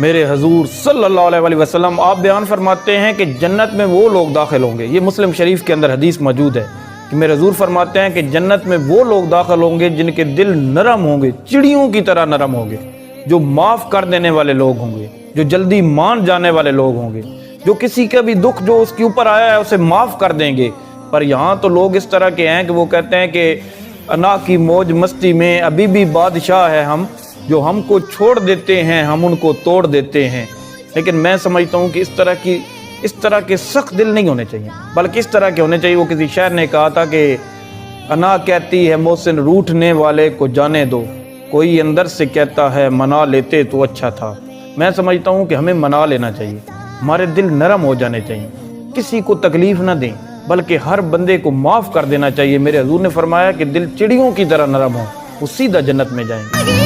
मेरे हजूर सल्लल्लाहु अलैहि वसल्लम आप बयान फरमाते हैं कि जन्नत में वो लोग दाखिल होंगे, ये मुस्लिम शरीफ के अंदर हदीस मौजूद है कि मेरे हजूर फरमाते हैं कि जन्नत में वो लोग दाखिल होंगे जिनके दिल नरम होंगे, चिड़ियों की तरह नरम होंगे, जो माफ़ कर देने वाले लोग होंगे, जो जल्दी मान जाने वाले लोग होंगे, जो किसी का भी दुख जो उसके ऊपर आया है उसे माफ़ कर देंगे। पर यहाँ तो लोग इस तरह के हैं कि वो कहते हैं कि अना की मौज मस्ती में अभी भी बादशाह है हम, जो हमको छोड़ देते हैं हम उनको तोड़ देते हैं। लेकिन मैं समझता हूँ कि इस तरह के सख्त दिल नहीं होने चाहिए, बल्कि इस तरह के होने चाहिए। वो किसी शायर ने कहा था कि अना कहती है मोहसिन रूठने वाले को जाने दो, कोई अंदर से कहता है मना लेते तो अच्छा था। मैं समझता हूँ कि हमें मना लेना चाहिए, हमारे दिल नरम हो जाने चाहिए, किसी को तकलीफ़ ना दें, बल्कि हर बंदे को माफ़ कर देना चाहिए। मेरे हजूर ने फरमाया कि दिल चिड़ियों की तरह नरम हो, वो सीधा जन्नत में जाएंगे।